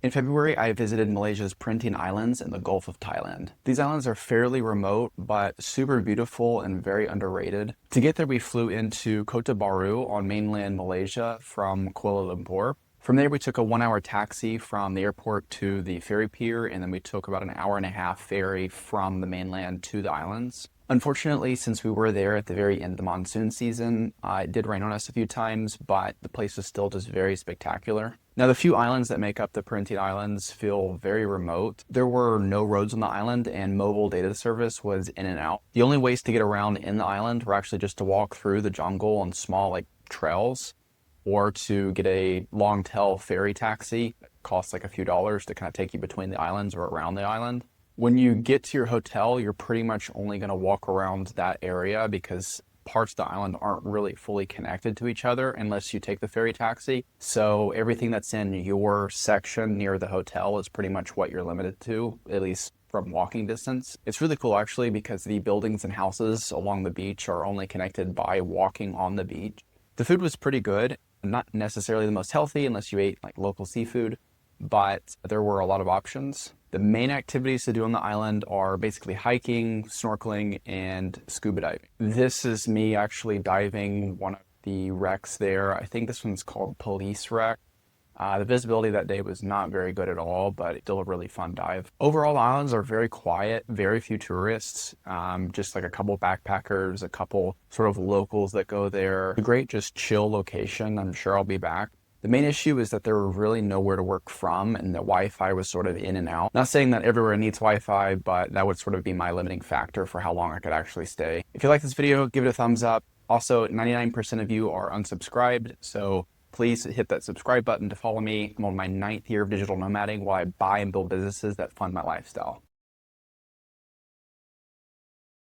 In February, I visited Malaysia's Perhentian Islands in the Gulf of Thailand. These islands are fairly remote, but super beautiful and very underrated. To get there, we flew into Kota Baru on mainland Malaysia from Kuala Lumpur. From there, we took a 1 hour taxi from the airport to the ferry pier, and then we took about an hour and a half ferry from the mainland to the islands. Unfortunately, since we were there at the very end of the monsoon season, it did rain on us a few times, but the place was still just very spectacular. Now, the few islands that make up the Perhentian Islands feel very remote. There were no roads on the island, and mobile data service was in and out. The only ways to get around in the island were actually just to walk through the jungle on small, trails, or to get a long tail ferry taxi that costs a few dollars to kind of take you between the islands or around the island. When you get to your hotel, you're pretty much only going to walk around that area because parts of the island aren't really fully connected to each other unless you take the ferry taxi. So everything that's in your section near the hotel is pretty much what you're limited to, at least from walking distance. It's really cool actually because the buildings and houses along the beach are only connected by walking on the beach. The food was pretty good, not necessarily the most healthy unless you ate local seafood, but there were a lot of options. The main activities to do on the island are basically hiking, snorkeling, and scuba diving. This is me actually diving one of the wrecks there. I think this one's called Police Wreck. The visibility that day was not very good at all, but still a really fun dive. Overall, the islands are very quiet, very few tourists, just a couple backpackers, a couple sort of locals that go there. A great just chill location. I'm sure I'll be back. The main issue is that there were really nowhere to work from and the Wi-Fi was sort of in and out. Not saying that everywhere needs Wi-Fi, but that would sort of be my limiting factor for how long I could actually stay. If you like this video, give it a thumbs up. Also, 99% of you are unsubscribed, so please hit that subscribe button to follow me. I'm on my 9th year of digital nomading while I buy and build businesses that fund my lifestyle.